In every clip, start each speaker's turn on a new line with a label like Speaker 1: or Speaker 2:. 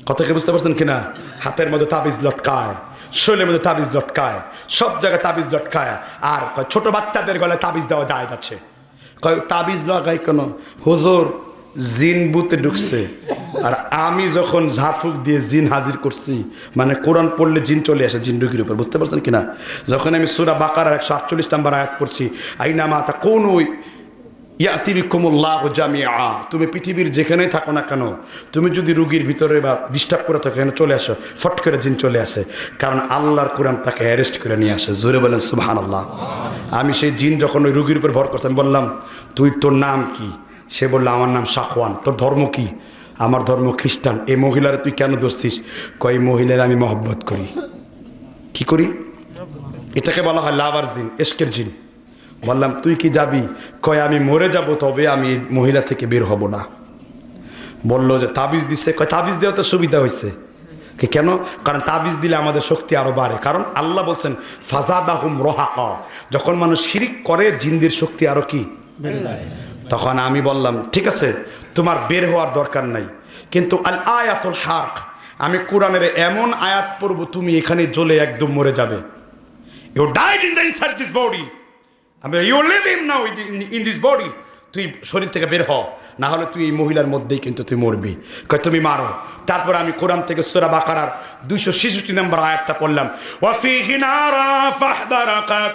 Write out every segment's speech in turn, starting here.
Speaker 1: কথা কি বুঝতে পারছেন কিনা? হাতের মধ্যে তাবিজ লটকায়, শরীরের মধ্যে তাবিজ লটকায়, সব জায়গায় তাবিজ লটকায়। আর ছোট বাচ্চাদের গলায় তাবিজ দেওয়া দায় আছে। তাবিজ লাগাই কেন? হুজুর জিন বুতে ঢুকছে, আর আমি যখন ঝাড়ফুঁক দিয়ে জিন হাজির করছি, মানে কোরআন পড়লে জিন চলে আসে জিন ঢুকির উপর, বুঝতে পারছেন কিনা? যখন আমি সূরা বাকারার 148 নম্বর আয়াত পড়ছি, আইনামা তাকুনু ইয়াতি বিকুমুল্লাহু জামিআ, তুমি পৃথিবীর যেখানেই থাকো না কেন, তুমি যদি রুগীর ভিতরে বা ডিস্টার্ব করে থাকো, এখানে চলে আসো, ফট করে জিন চলে আসে, কারণ আল্লাহর কোরআন তাকে অ্যারেস্ট করে নিয়ে আসে। জোরে বলেন সুবহানাল্লাহ। আমি সেই জিন যখন ওই রুগীর উপর ভর করতাম, বললাম তুই তোর নাম কি? সে বললো আমার নাম সাখওয়ান। তোর ধর্ম কি? আমার ধর্ম খ্রিস্টান। এই মহিলারা তুই কেন দোষিস? কয় মহিলার আমি মহব্বত করি। কি করি? এটাকে বলা হয় লাভার জিন, এশকের জিন। বললাম তুই কি যাবি? কয় আমি মরে যাব, তবে আমি এই মহিলা থেকে বের হব না। বললো যে তাবিজ দিছে। কয় তাবিজ দেওয়া তো সুবিধা হয়েছে। কেন? কারণ তাবিজ দিলে আমাদের শক্তি আরো বাড়ে। কারণ আল্লাহ বলছেন ফাজাদাহুম রহাকা, যখন মানুষ শিরিক করে জিনদের শক্তি আরো কি বেড়ে যায়। তখন আমি বললাম ঠিক আছে, তোমার বের হওয়ার দরকার নাই, কিন্তু আল আয়াতুল হাক, আমি কোরআনের এমন আয়াত পড়ব তুমি এখানে জ্বলে একদম মরে যাবে। You died in the inside this body, you live him now in this body. তুই শরীর থেকে বের হ, না হলে তুই এই মহিলার মধ্যেই কিন্তু তুই মরবি। কয় তুমি মারো। তারপর আমি কোরআন থেকে সূরা বাকারার 266 নম্বর আয়াতটা পড়লাম, ওয়াফিহি নারা ফাহদারাকাত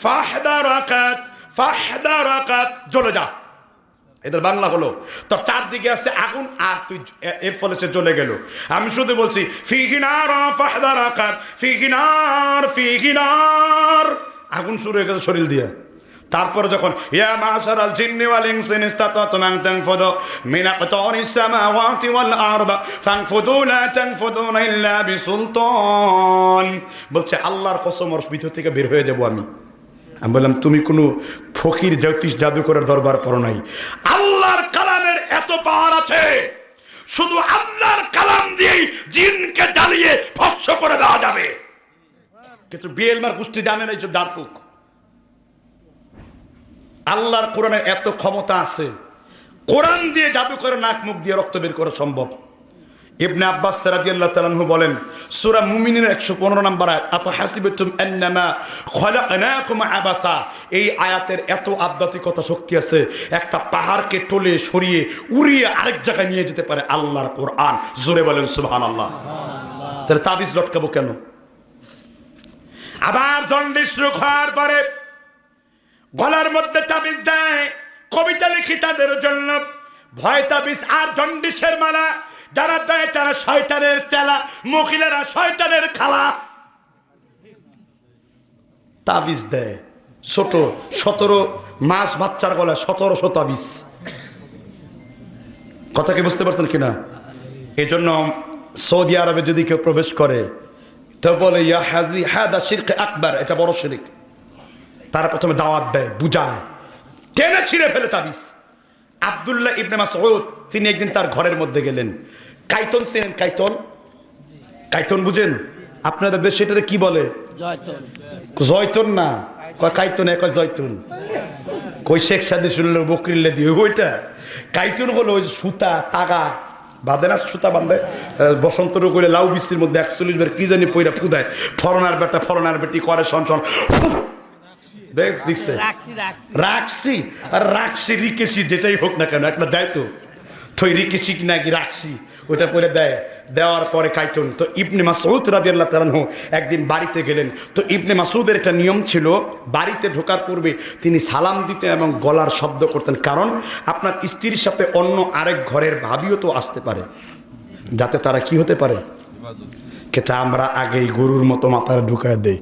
Speaker 1: ফাহদারাকাত ফাহদারাকাত, জ্বলে যা। এদের বাংলা হলো তোর চারদিকে আছে আগুন, আর তুই এর ফলে সে জ্বলে গেল। আমি শুধু বলছি ফিহি নারা ফাহদারাকাত ফিহি নার ফিহি নার, আগুন শুরু হয়ে গেছে শরীর দিয়ে। তারপর যখন ইয়া মাশারাল জিন্নি ওয়াল ইনসি ইসতাতাতুম আন তানফুযু মিন আকতারিস সামাওয়াতি ওয়াল আরদ ফানফুযু লা তানফুযুনা ইল্লা বিসুলতান, বলছে আল্লাহর কসম ওর ভিতর থেকে বের হয়ে যাব আমি। আমি বললাম তুমি কোনো ফকির জ্যোতিষ জাদুকরের দরবার পড়ো নাই, আল্লাহর কালামের এত পাওয়ার আছে, শুধু আল্লাহর কালাম দিয়েই জিনকে জ্বালিয়ে ভস্ম করে দেওয়া যাবে। কিন্তু বিএলমার গোষ্ঠী জানে না এইসব জাদুক। আল্লাহর কোরআনের এত ক্ষমতা আছে, কোরআন দিয়ে জাদু করে নাক মুখ দিয়ে রক্ত বের করা সম্ভব। ইবনে আব্বাস রাদিয়াল্লাহু তাআলা আনহু বলেন সূরা মুমিনের 115 নম্বর আয়াত, আফা হাসিবতুম আন্নামা খলাকনাকুম আবাসা, এই আয়াতের এত আধ্যাত্মিকতা শক্তি আছে, একটা পাহাড়কে টলে সরিয়ে উড়িয়ে আরেক জায়গায় নিয়ে যেতে পারে আল্লাহর কোরআন। জোরে বলেন সুবহানাল্লাহ। তাহলে তাবিজ লটকাবো কেন? আবার জন্ডিস রোগ হওয়ার পরে গলার মধ্যে তাবিজ দেয়, কবিতা লিখি তাদের জন্য, ভয় তাবিজ আর জন্ডিসের মালা যারা দেয় তারা শয়তানের চেলা, মহিলারা শয়তানের খালা। তাবিজ দেয় ছোট 17 মাস বাচ্চার গলায় 1700 তাবিজ। কথা কি বুঝতে পারছেন কিনা? এই জন্য সৌদি আরবে যদি কেউ প্রবেশ করে তো বলে ইয়া হাজি হাদা শিরক আকবার, এটা বড় শিরক। তারা প্রথমে দাওয়াত দেয়, বুঝায়, টেনে ছিঁড়ে ফেলে তাবিজ। আব্দুল্লাহ ইবনে মাসউদ তিনি একদিন তার ঘরের মধ্যে গেলেন। কাইতন চেনেন? কাইতন, কাইতন বুঝেন? আপনাদের দেশে এটাকে কি বলে? জয়তন না, কয় কাইতন, কয় জয়তুন। কই শেখ সাদি শুনলো বকরিল্লা দিয়ে ওইটা। কাইতন হলো ওই সুতা তাগা বাঁধে না, সুতা বাঁধে বসন্ত রোগ করে লাউ বৃষ্টির মধ্যে 41 বার কি জানি পইরা ফুদায়, ফরনার বেটা ফরনার বেটি করে শন শন দেখছে রাখছি আর রাখছি রিকেশি, যেটাই হোক না কেন একটা দেয় তো থই রিকেশি নাকি রাখছি, ওটা পরে দেয়। দেওয়ার পরে কাইতন তো ইবনে মাসউদ রাদিয়াল্লাহু তাআলা আনহু একদিন বাড়িতে গেলেন। তো ইবনে মাসউদের একটা নিয়ম ছিল, বাড়িতে ঢোকার পূর্বে তিনি সালাম দিতেন এবং গলার শব্দ করতেন, কারণ আপনার স্ত্রীর সাথে অন্য আরেক ঘরের ভাবিও তো আসতে পারে, যাতে তারা কি হতে পারে। কিন্তু আমরা আগেই গরুর মতো মাথায় ঢুকায় দেই,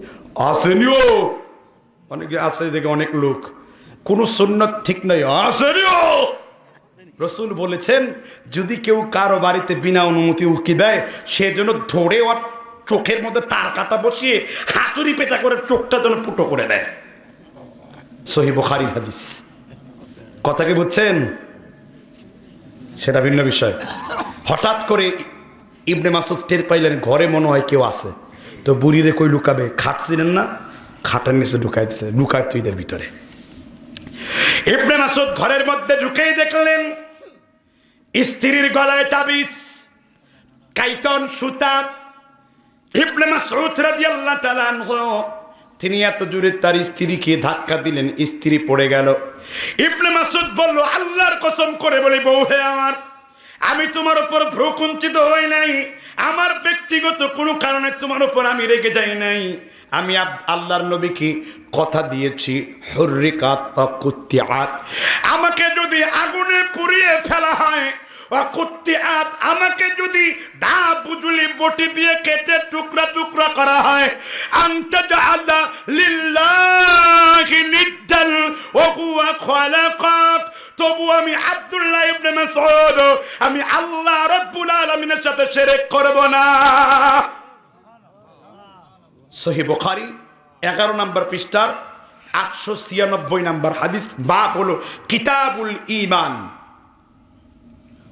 Speaker 1: আসেনিও অনেকে আছে যে অনেক লোক কোনো সুন্নত ঠিক নাই, আসেনিও। রসুল বলেছেন যদি কেউ কারো বাড়িতে বিনা অনুমতি উকি দেয়, সেজন্য ধরে ওর চোখের মধ্যে তার কাটা বসিয়ে হাতুড়ি পেটা করে চোখটা যেন ফুটো করে দেয়। সহিহ বুখারীর হাদিস। কথা কি বুঝছেন? সেটা ভিন্ন বিষয়। হঠাৎ করে ইবনে মাসউদ টের পাইলেন ঘরে মনে হয় কেউ আছে, তো বুড়িরে কই লুকাবে, খাট ছিলেন না, খাটের নিচে ঢুকাই দিচ্ছে, লুকায় তুইদের ভিতরে। ইবনে মাসউদ ঘরের মধ্যে ঢুকেই দেখলেন স্ত্রীর গলায় তাবিজ, কাইতন সুতা। ইবনে মাসউদ রাদিয়াল্লাহু তাআলা আনহু তিনি এত জোরে তার স্ত্রীকে ধাক্কা দিলেন, স্ত্রী পড়ে গেল। ইবনে মাসউদ বলল, আল্লাহর কসম করে বলি বউ হে আমার, আমি তোমার উপর ভ্রুকুঞ্চিত হই নাই, আমার ব্যক্তিগত কোনো কারণে তোমার উপর আমি রেগে যাই নাই। আমি আল্লাহর নবীকে কথা দিয়েছি, হুররিকাত অকুত্তিয়াত, আমাকে যদি আগুনে পুড়িয়ে ফেলা হয়, অকুত্তিয়াত আমাকে যদি দা বুজুলি বটি দিয়ে কেটে টুকরা টুকরা করা হয়, আনতা জাআলা লিল্লাহি নিদ্দাল ওয়া হুয়া খালাকাক, তবু আমি আব্দুল্লাহ ইবনে মাসউদ আমি আল্লাহ রাব্বুল আলামিনের সাথে শিরক করব না। সহিহ বুখারী 11 নম্বর পৃষ্ঠার 896 নম্বর হাদিস, বাব হলো কিতাবুল ঈমান।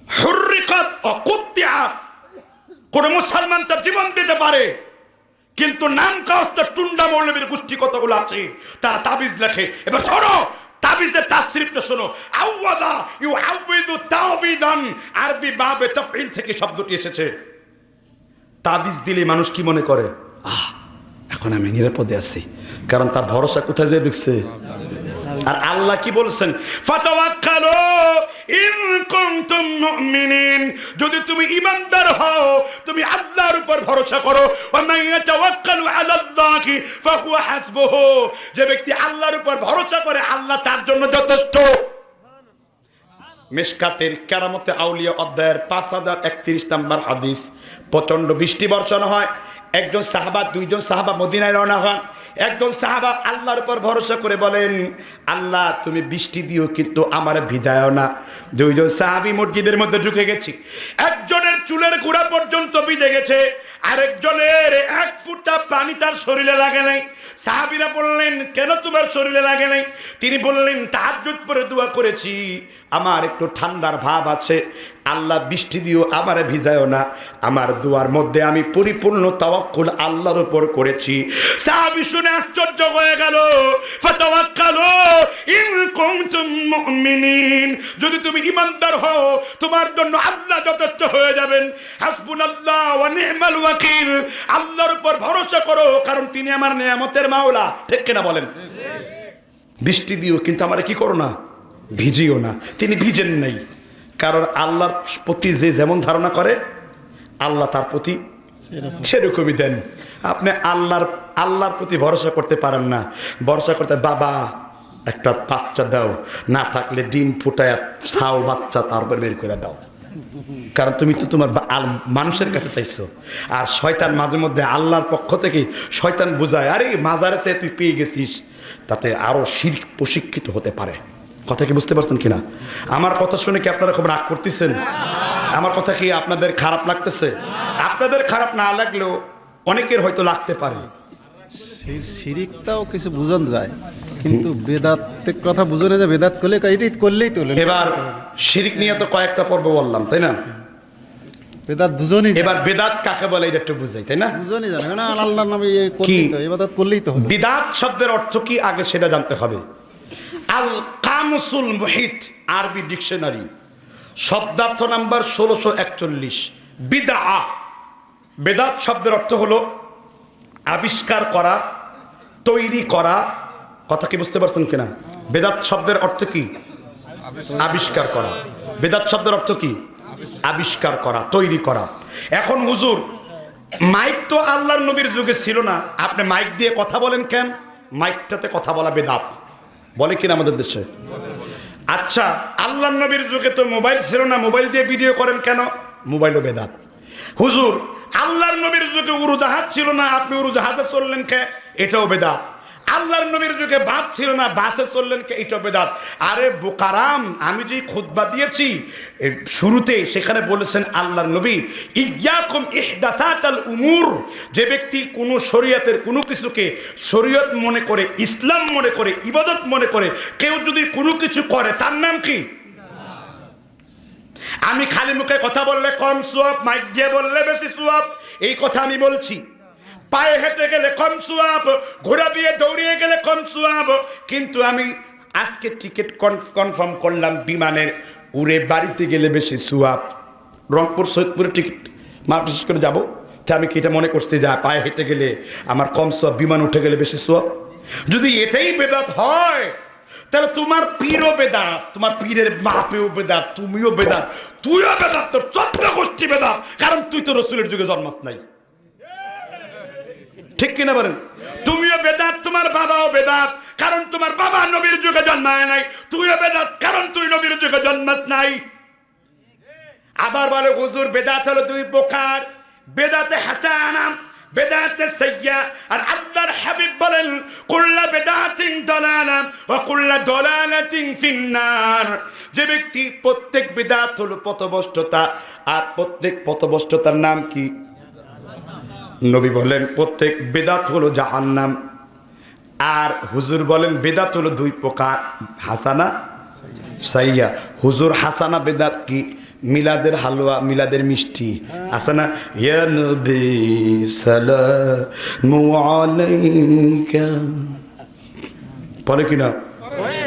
Speaker 1: হুররিকাত অকুত্তিয়াত, কোন মুসলমান তার জীবন দিতে পারে, কিন্তু নাম কাস্তা টুন্ডা মৌলবীর গোষ্ঠী কতগুলো আছে তারা তাবিজ লেখে। এবার শোনো তাবিজের তাসরিফটা শোনো। আওয়াদা ইউআউযু তাওয়িদান, আরবি বাবে তাফঈল থেকে শব্দটি এসেছে। তাবিজ দিলে মানুষ কি মনে করে? এখন আমি নিরাপদে আছি, কারণ তার ভরসা কোথায় যে ঢুকছে। আর আল্লাহ কি বলছেন? ফাতাওয়াক্কালু ইন কুনতুম মুমিনিন, যদি তুমি ঈমানদার হও তুমি আল্লাহর উপর ভরসা করো। ওয়া মান ইয়াতাওয়াক্কালু আলাল্লাহি ফাহুয়া হাসবুহু, যে ব্যক্তি আল্লাহর উপর ভরসা করে আল্লাহ তার জন্য যথেষ্ট। মিশকাতের কেরামতে আউলিয়া অধ্যায়ের 5031 নম্বর হাদিস। প্রচন্ড বৃষ্টি বর্ষণ হয়, একজন সাহাবা দুইজন সাহাবা মদিনায় রওনা হন। একজন সাহাবা আল্লাহর উপর ভরসা করে বলেন, আল্লাহ তুমি বৃষ্টি দিও কিন্তু আমার ভিজায়ও না। দুইজন সাহাবী মসজিদের মধ্যে ঢুকে গেছি, একজনের চুলের গোড়া পর্যন্ত ভিজে গেছে, আরেকজনের 1 ফোঁটা পানি তার শরীরে লাগে নাই। সাহাবীরা বললেন, কেন তোমার শরীরে লাগে নাই? তিনি বললেন, তাহাজ্জুদ পড়ে দোয়া করেছি, আমার একটু ঠান্ডার ভাব আছে, আল্লাহ বৃষ্টি দিও আমারে ভিজায়ও না। আমার দোয়ার মধ্যে আমি পরিপূর্ণ তাওয়াক্কুল আল্লাহর উপর করেছি। সাহাবী শুনে আশ্চর্য হয়ে গেল। ফাতাওয়াক্কালু ইন কুনতুম মুমিনিন, যদি তুমি ঈমানদার হও তোমার জন্য আল্লাহ যথেষ্ট হয়ে যাবেন। হাসবুনাল্লাহ ওয়া নি'মাল ওয়াকিল, আল্লাহর উপর ভরসা করো, কারণ তিনি আমার নিয়ামতের মাওলা। ঠিক কিনা বলেন? বৃষ্টি দিও কিন্তু আমারে কি করো না, ভিজিও না। তিনি ভিজেন নাই, কারণ আল্লাহর প্রতি যে যেমন ধারণা করে আল্লাহ তার প্রতি সেরকমই দেন। আপনি আল্লাহর প্রতি ভরসা করতে পারেন না, ভরসা করতে বাবা একটা বাচ্চা দাও, না থাকলে ডিম ফুটায় ছাও বাচ্চা তারপর বের করে দাও, কারণ তুমি তো তোমার মানুষের কাছে চাইছো। আর শয়তান মাঝে মধ্যে আল্লাহর পক্ষ থেকে শয়তান বুঝায়, আরে মাজারে চেয়ে তুই পেয়ে গেছিস, তাতে আরো শিরক প্রশিক্ষিত হতে পারে। কথা কি বুঝতে পারছেন কিনা? আমার কথা শুনে কি আপনারা খুব রাগ করতেছেন? আমার কথা কি আপনাদের খারাপ লাগতেছে? আপনাদের খারাপ না লাগলেও অনেকের হয়তো লাগতে পারে।
Speaker 2: শিরিকটাও কিছু বুঝন যায়, কিন্তু বেদাতের কথা বুঝনে যে বেদাত করলে এটাই করলেই তো।
Speaker 1: এবার শিরিক নিয়ে তো কয়েকটা পর্ব বললাম, তাই না?
Speaker 2: বেদাত দুজনই।
Speaker 1: এবার বেদাত কাকে বলে এটা একটু বুঝাই, তাই না?
Speaker 2: দুজনই জানে না, আল্লাহর নামে ইবাদত করলেই তো।
Speaker 1: বিদাত শব্দের অর্থ কি আগে সেটা জানতে হবে। আল কামসুল মুহিত আরবি ডিকশনারি শব্দার্থ নাম্বার 1641। বিদআ, বেদাত শব্দের অর্থ হলো আবিষ্কার করা, তৈরি করা। কথা কি বুঝতে পারছেন কিনা? বেদাত শব্দের অর্থ কি? আবিষ্কার করা। বেদাত শব্দের অর্থ কি? আবিষ্কার করা, তৈরি করা। এখন হুজুর মাইক তো আল্লাহর নবীর যুগে ছিল না, আপনি মাইক দিয়ে কথা বলেন কেন? মাইকটাতে কথা বলা বেদাত বলে কিনা আমাদের দেশে? আচ্ছা, আল্লাহর নবীর যুগে তো মোবাইল ছিল না, মোবাইল দিয়ে ভিডিও করেন কেন? মোবাইলও বেদাত। হুজুর আল্লাহর নবীর যুগে উড়োজাহাজ ছিল না, আপনি উড়োজাহাজে চললেন কে? এটাও বেদাত। আল্লাহর নবীর যুগে বাস ছিল না, বাসে চললেন কে? এটাও বেদাত। আরে বোকারাম, আমি যে খুতবা দিয়েছি শুরুতে সেখানে বলেছেন আল্লাহর নবী, ইয়াকুম ইহদাসাতাল উমুর, যে ব্যক্তি কোনো শরীয়তের কোনো কিছুকে শরীয়ত মনে করে, ইসলাম মনে করে, ইবাদত মনে করে, কেউ যদি কোনো কিছু করে তার নাম কি? আমি খালি মুখে কথা বললে কম সওয়াব, মাইক দিয়ে বললে বেশি সওয়াব, এই কথা আমি বলছি। পায়ে হেঁটে গেলে কম সওয়াব, ঘোড়া দিয়ে দৌড়িয়ে গেলে কম সওয়াব, কিন্তু আমি আজকে টিকিট কনফার্ম করলাম বিমানের, উড়ে বাড়িতে গেলে বেশি সওয়াব। রংপুর সৈয়দপুরের টিকিট মা বিশেষ করে যাবো, তা আমি কি এটা মনে করছি যে পায়ে হেঁটে গেলে আমার কম সব, বিমান উঠে গেলে বেশি সব? যদি এটাই বেদাত হয় তাহলে তোমার পীরও বেদাত, তোমার পীরের বাপেও বেদাত, তুমিও বেদাত, তুইও বেদাত, তোর 14 গোষ্ঠী বেদাত, কারণ তুই তো রসুলের যুগে জন্মাস নাই। ঠিক কিনা বলেন? তুমিও বেদাত, তোমার বাবাও বেদাত, কারণ তোমার বাবা নবীর যুগে জন্মায় নাই। তুইও বেদাত, কারণ তুই নবীর যুগে জন্মাস নাই। আবার বলে হুজুর বেদাত হলো 2 প্রকার, বেদাতে হাসানা, বেদাতে সাইয়্যা। আর আল্লাহর হাবিব বলেন কুল্লু বিদআতিন দালালা ওয়া কুল্লু দালালাতিন ফিন্নার। যে ব্যক্তি, প্রত্যেক বিদআত হলো পথভ্রষ্টতা, আর প্রত্যেক পথভ্রষ্টতার নাম কি? নবী বলেন প্রত্যেক বেদাত হলো জাহান্নাম। আর হুজুর বলেন বেদাত হলো 2 প্রকার, হাসানা, সাইয়্যা। হুজুর হাসানা বেদাত কি? মিলাদের হালুয়া, মিলাদের মিষ্টি আছে না, ইয়া নবী সালামু আলাইকা, বলে কিনা?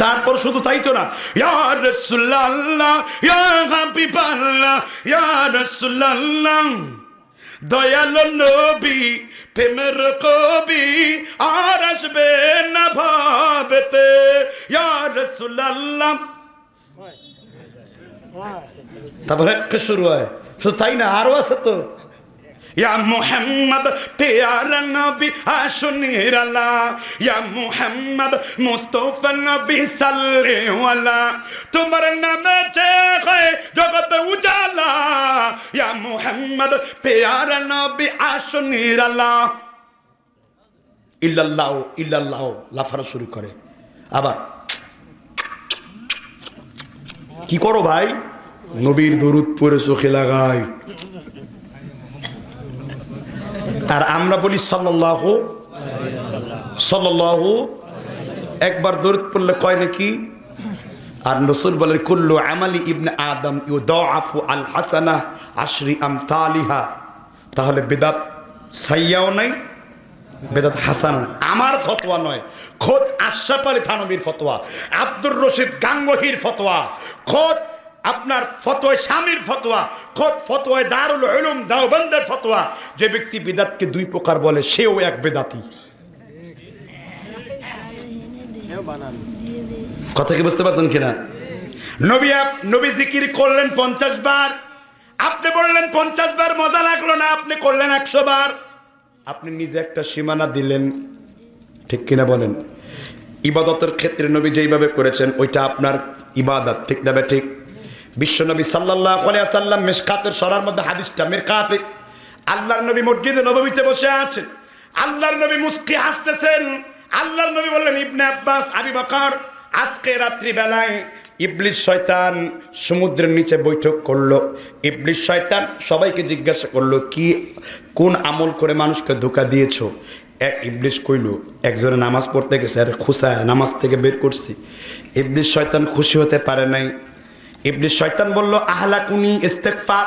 Speaker 1: তারপর শুধু তাই তো না, ইয়া রাসূলুল্লাহ, ইয়া হাবিবাল্লাহ, ইয়া রাসূলুল্লাহ, দয়ালো নবী, প্রেমের কবি আর আসবে না ভাবেতে, ইয়া রাসূলুল্লাহ। তারপরে শুরু হয়, শুধু তাই না, আরো আছে তো, ইয়া মুহাম্মদ প্যারা নবী আসুনির আল্লাহ, ইয়া মুহাম্মদ মুস্তাফা নবী সাল্লাল্লাহু আলাইহি, তোমার নামে হয় জগতে উজালা, ইয়া মুহাম্মদ প্যারা নবী আসুনির আল্লাহ। ইল্লাল্লাহ ইল্লাল্লাহ লাফারা শুরু করে। আবার কি করো ভাই? নবীর দরুদ পড়ে চোখে লাগাই। আর আমরা বলি সাল্লাল্লাহু সাল্লাল্লাহু, একবার দরুদ পড়লে কয় নাকি? আর রাসূল বলেন কুল্লু আমালি ইবনে আদম ইউদাআফু আল হাসানাহ আশরি আমতালিহা। তাহলে বেদাত সাইয়্যাও নাই, বেদাত হাসানা আমার ফতোয়া নয়, খোদ আশরাফ আলী থানবীর ফতোয়া, আব্দুর রশিদ গাঙ্গোহীর ফতোয়া, খোদ আপনার ফতোয়া স্বামীর ফতোয়া, খোদ ফতোয়া দারুল উলুম দেওবন্দের ফতোয়া। যে ব্যক্তি বিদাতকে 2 প্রকার বলে সেও এক বেদাতি। কথা কি বুঝতে পারছেন কিনা? নবী জিকির করলেন 50 বার, আপনি বললেন 50 বার, মজা লাগলো না, আপনি করলেন 100 বার। আপনি নিজে একটা সীমানা দিলেন, ঠিক কিনা বলেন? ইবাদতের ক্ষেত্রে নবী যেইভাবে করেছেন ওইটা আপনার ইবাদত, ঠিক না? ঠিক। বিশ্বনবী সাল্লাল্লাহু আলাইহি ওয়াসাল্লাম মিশকাতের সরার মধ্যে হাদিসটা, মিরকাতে আল্লাহর নবী মসজিদে নববীতে বসে আছেন, আল্লাহর নবী মুস্কি হাসতেছেন। আল্লাহর নবী বললেন ইবনে আব্বাস, আবু বকর, আজকে রাত্রি বেলায় ইবলিস শয়তান সমুদ্রের নিচে বৈঠক করলো। ইবলিস শয়তান সবাইকে জিজ্ঞাসা করলো কি কোন আমল করে মানুষকে ধোঁকা দিয়েছো? এক ইবলিস কইল একজনে নামাজ পড়তে গেছে আর খুশায় নামাজ থেকে বের করছি। ইবলিস শয়তান খুশি হতে পারে নাই। ইবলিস শয়তান বলল আহলাকুনি ইস্তিগফার,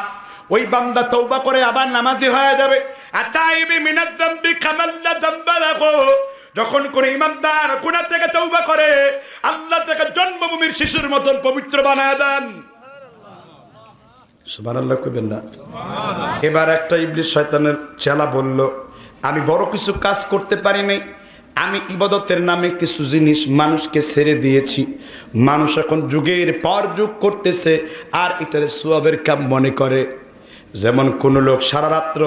Speaker 1: ওই বান্দা তওবা করে আবার নামাজি হয়ে যাবে। আতাইবি মিনাজ যামবি কামাল্লা যামবা লাহু, যখন কোন ইমানদার গুনাহ থেকে তওবা করে আল্লাহ তাকে জন্মভূমির শিশুর মতন পবিত্র বানায় দেন। সুবহানাল্লাহ কইবেন না? এবার একটা ইবলিস শয়তানের চেলা বলল আমি বড় কিছু কাজ করতে পারি নাই, আমি ইবাদতের নামে কিছু জিনিস মানুষকে ছেড়ে দিয়েছি। মানুষ এখন যুগের পর যুগ করতেছে আর এটারে সওয়াবের কাম মনে করে। যেমন কোনো লোক সারা রাত্র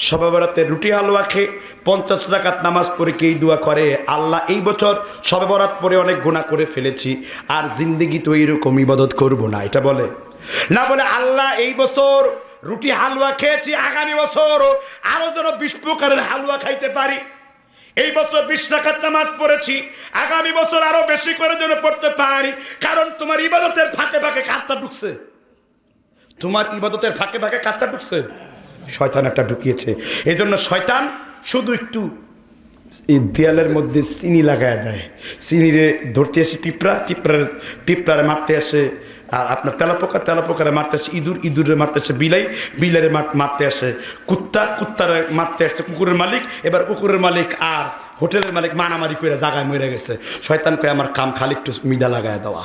Speaker 1: শবে বরাতে রুটি হালুয়া খেয়ে 50 রাকাত নামাজ পড়ে কি দোয়া করে, আল্লাহ এই বছর শবে বরাত পরে অনেক গুনাহ করে ফেলেছি, আর জিন্দেগি তো এইরকম ইবাদত করব না, এটা বলে না। বলে আল্লাহ এই বছর রুটি হালুয়া খেয়েছি, আগামী বছর আরো যেন 20 প্রকারের হালুয়া খাইতে পারি। এই বছর 20 রাকাত নামাজ পড়েছি, আগামী বছর আরো বেশি করে যেন পড়তে পারি। কারণ তোমার ইবাদতের ফাঁকে ফাঁকে কাটটা ঢুকছে, তোমার ইবাদতের ফাঁকে ফাঁকে কাটটা ঢুকছে, শয়তান একটা ঢুকিয়েছে। এই জন্য শয়তান শুধু একটু এই দেয়ালের মধ্যে চিনি লাগায় দেয়। চিনিরে ধরতে আসে পিঁপড়ারে মারতে আসে আর আপনার তেলাপোকারে মারতে আসে ইঁদুর, ইঁদুরে মারতে আসে বিলাই, বিলারে মারতে আসে কুত্তা, কুত্তারে মারতে আসছে কুকুরের মালিক। এবার কুকুরের মালিক আর হোটেলের মালিক মারামারি করে জায়গায় মরে গেছে। শয়তান কয় আমার কাম খালি একটু মিডা লাগায় দেওয়া,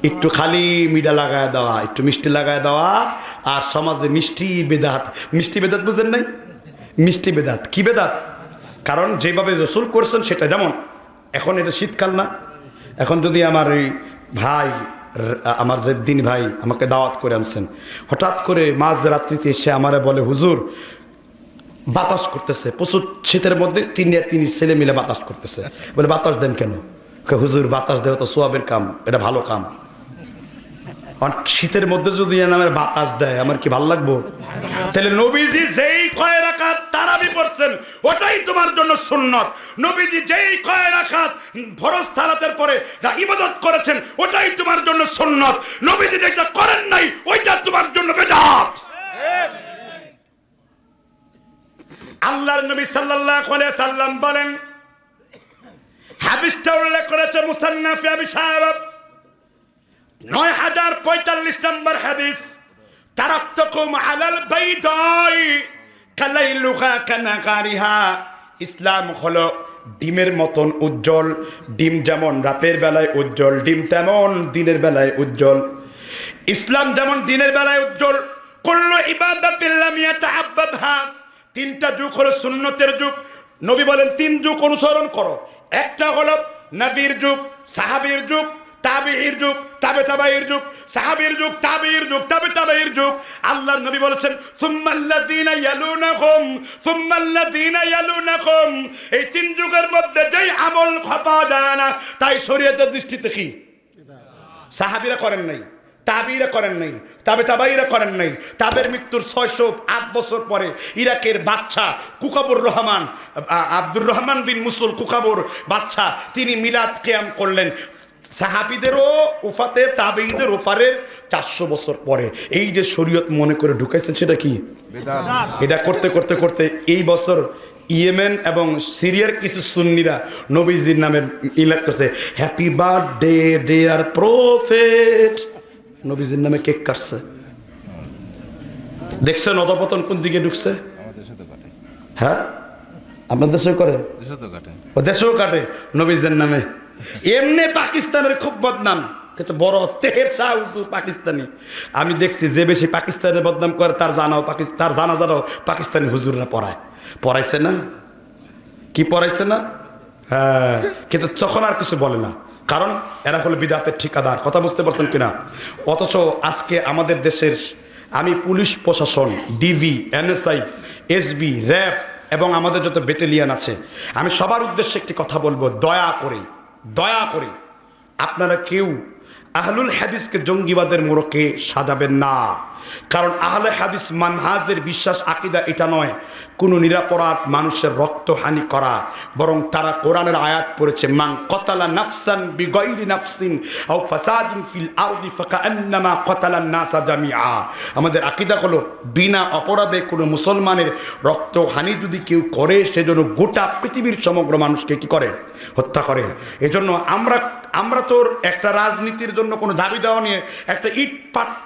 Speaker 1: একটু খালি মিডা লাগায় দেওয়া, একটু মিষ্টি লাগায় দেওয়া। আর সমাজে মিষ্টি বেদাত, মিষ্টি বেদাত বুঝেন নাই? মিষ্টি বেদাত কি বেদাত? কারণ যেভাবে রসুল করছেন সেটা, যেমন এখন এটা শীতকাল না, এখন যদি আমার এই ভাই, আমার যে দিন ভাই আমাকে দাওয়াত করে আনছেন, হঠাৎ করে মাঝ রাত্রিতে এসে আমারে বলে হুজুর বাতাস করতেছে, প্রচুর শীতের মধ্যে তিন ছেলে মিলে বাতাস করতেছে। বলে বাতাস দেন কেন? হুজুর বাতাস দেওয়া তো সোয়াবের কাম, এটা ভালো কাম। আর শীতের মধ্যে যদি আমার বাতাস দেয় আমার কি ভালো লাগবো? তাহলে নবীজি যেই কয় রাকাত তারাবি পড়ছেন ওটাই তোমার জন্য সুন্নত। নবীজি যেই কয় রাকাত ফরজ সালাতের পরে যা ইবাদত করেছেন ওটাই তোমার জন্য সুন্নত। নবীজি যেটা করেন নাই ওইটা তোমার জন্য বেদাত। আল্লাহর নবী সাল্লাল্লাহু আলাইহি সাল্লাম বলেন, হাদিসটা উল্লেখ করেছে মুসান্নাফে আবি শাহবাব 9045 নম্বর হাদিস, তারাক্তুকুম আলাল বাইদাই কালাইলুহা কানাকারিহা। ইসলাম হলো ডিমের মতন উজ্জ্বল। ডিম যেমন রাতের বেলায় উজ্জ্বল, ডিম তেমন দিনের বেলায় উজ্জ্বল। ইসলাম যেমন দিনের বেলায় উজ্জ্বল, কুল্লু ইবাদাতিন লাম ইয়াতাআব্বাদহা। তিনটা যুগ হলো সুন্নতের যুগ। নবী বলেন তিন যুগ অনুসরণ করো। একটা হলো নবীর যুগ, সাহাবীর যুগ, তাবিঈর যুগ, তাবে তাবাঈর যুগ, সাহাবীর যুগ, তাবিঈর যুগ, তাবে তাবাঈর যুগ। আল্লাহর নবী বলেছেন সুম্মাল্লাযীনা ইয়ালুনাকুম, সুম্মাল্লাযীনা ইয়ালুনাকুম। এই তিন যুগের মধ্যে যেই আমল খপা যায় না তাই শরীয়তের দৃষ্টিতে কি? সাহাবীরা করেন নাই, তাবিঈরা করেন নাই, তাবে তাবাঈরা করেন নাই। তাদের মৃত্যুর 608 বছর পরে ইরাকের বাদশা কুকাবুর রহমান, আব্দুর রহমান বিন মুসুল কুকাবুর বাদশা, তিনি মিলাদ কিয়াম করলেন সাহাবীদেরও উফাতে, তাবেঈদের উফারের 400 বছর পরে। এই যে শরীয়ত মনে করে ঢুকাইছেন সেটা কি? এটা করতে করতে করতে এই বছর ইয়েমেন এবং সিরিয়ার কিছু সুন্নিরা নবীজির নামে ইলাদ করছে, হ্যাপি বার্থডে ডিয়ার প্রফেট। নবীজির নামে কেক কাটছে। দেখছেন অধপতন কোন দিকে ঢুকছে? হ্যাঁ, আপনার দেশেও করে, ও দেশেও কাটে নবীজির নামে। এমনি পাকিস্তানের খুব বদনাম, কিন্তু বড় তেহের শাহ হুজুর পাকিস্তানি। আমি দেখছি যে বেশি পাকিস্তানের বদনাম করে তার জানাজারাও পাকিস্তানি হুজুররা পড়াইছে না? কি পড়াইছে না? হ্যাঁ, কিন্তু তখন আর কিছু বলে না, কারণ এরা হলো বিদআতের ঠিকাদার। কথা বুঝতে পারছেন কিনা? অথচ আজকে আমাদের দেশের আমি পুলিশ প্রশাসন, ডিবি, এনএসআই, এসবি, র্যাব এবং আমাদের যত ব্যাটালিয়ান আছে, আমি সবার উদ্দেশ্যে একটি কথা বলবো, দয়া করে আপনারা কেউ আহলুল হাদিসকে জঙ্গিবাদের মোড়কে সাজাবেন না। কারণ আহলে হাদিস মানহাজের বিশ্বাস আকিদা এটা নয় কোনো নিরাপরাধ মানুষের রক্তহানি করা, বরং তারা কোরআনের আয়াত পড়েছে, মান কতালা নাফসান বিগাইরি নাফসিন আও ফাসাদিন ফিল আরদি ফাকান্নামা কতালান নাসা জামিআ। আমাদের আকিদা হলো বিনা অপরাধে কোনো মুসলমানের রক্তহানি যদি কেউ করে সেজন্য গোটা পৃথিবীর সমগ্র মানুষকে কি করে? হত্যা করে। এজন্য আমরা তোর একটা রাজনীতির জন্য কোনো দাবি দেওয়া নিয়ে একটা ইট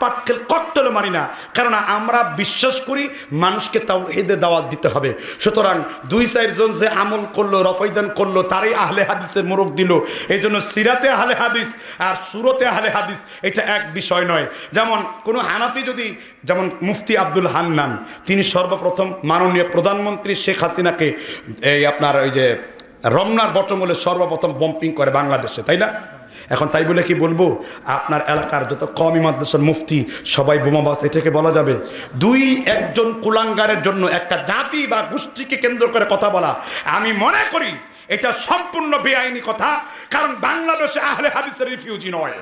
Speaker 1: পাট খেল ককটেল মারি না, কারণ আমরা বিশ্বাস করি মানুষকে তাওহীদের দাওয়াত দিতে হবে। সুতরাং 2-4 জন যে আমল করলো, রফাইদান করলো, তারই আহলে হাদিসের মোড়ক দিল। এই জন্য সিরাতে আহলে হাদিস আর সুরতে আহলে হাদিস এটা এক বিষয় নয়। যেমন কোনো হানাফি যদি, যেমন মুফতি আব্দুল হান্নান, তিনি সর্বপ্রথম মাননীয় প্রধানমন্ত্রী শেখ হাসিনাকে এই আপনার ওই যে রমনার বটমূলে সর্বপ্রথম বম্পিং করে বাংলাদেশে, তাই না? এখন তাই বলে কি বলবো আপনার এলাকার যত কওমি মাদ্রাসার মুফতি সবাই বোমাবাজ, এটাকে বলা যাবে? 2-1 কুলাঙ্গারের জন্য একটা জাতি বা গোষ্ঠীকে কেন্দ্র করে কথা বলা, আমি মনে করি এটা সম্পূর্ণ বেআইনি কথা। কারণ বাংলাদেশে আহলে হাদিসের রিফিউজি নয়।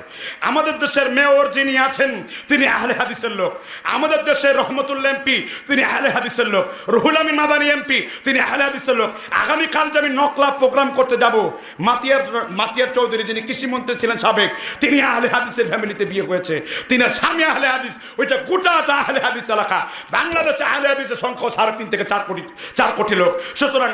Speaker 1: আমাদের দেশের মেয়র যিনি আছেন তিনি আহলে হাদিসের লোক। আমাদের দেশের রহমতুল্লাহ এমপি তিনি আহলে হাদিসের লোক। রুহুল আমিন মাদানী এমপি তিনি আহলে হাদিসের লোক। আগামীকাল যে আমি নকলা প্রোগ্রাম করতে যাব, মাতিয়ার চৌধুরী যিনি কৃষিমন্ত্রী ছিলেন সাবেক, তিনি আহলে হাদিসের ফ্যামিলিতে বিয়ে হয়েছে, তিনি স্বামী আহলে হাদিস। ওইটা গোটাটা আহলে হাদিস এলাকা। বাংলাদেশে আহলে হাদিসের সংখ্যা 3.5 থেকে 4 কোটি লোক। সুতরাং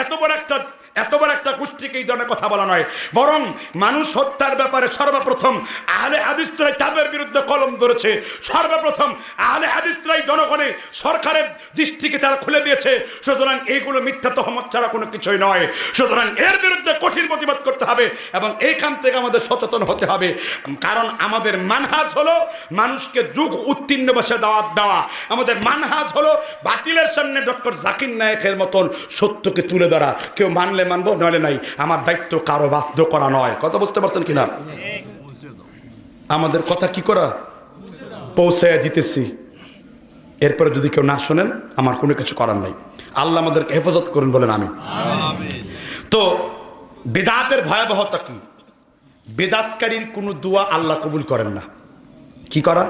Speaker 1: এত বড় একটা এত বড় একটা গোষ্ঠীকে এই ধরনের কথা বলা নয়, বরং মানুষ হত্যার ব্যাপারে সর্বপ্রথম আহলে হাদিসরাই তাদের বিরুদ্ধে কলম ধরেছে। সর্বপ্রথম আহলে হাদিসরাই জনগণের সরকারের দৃষ্টিকে তারা খুলে দিয়েছে। সুতরাং এইগুলো মিথ্যা তহমত ছাড়া কোনো কিছুই নয়। সুতরাং এর বিরুদ্ধে কঠিন প্রতিবাদ করতে হবে এবং এইখান থেকে আমাদের সচেতন হতে হবে। কারণ আমাদের মানহাজ হলো মানুষকে যুগ উত্তীর্ণ বসে দাওয়াত দেওয়া। আমাদের মানহাজ হলো বাতিলের সামনে ডক্টর জাকির নায়েকের মতন সত্যকে তুলে ধরা। কেউ মানলে মানবো, নইলে নাই। আমার দায়িত্ব কারো বাধ্য করা নয়। কথা বুঝতে পারছেন কিনা? আমাদের কথা কি করা, পৌঁছে দিতেছি। এরপরে যদি কেউ না শোনেন, আমার কোনো কিছু করার নাই। আল্লাহ আমাদেরকে হেফাজত করুন বলেন আমি। তো বিদআতের ভয়াবহতা কি? বিদআতকারীর কোনো দোয়া আল্লাহ কবুল করেন না। কি করা?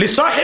Speaker 1: লিসাহিব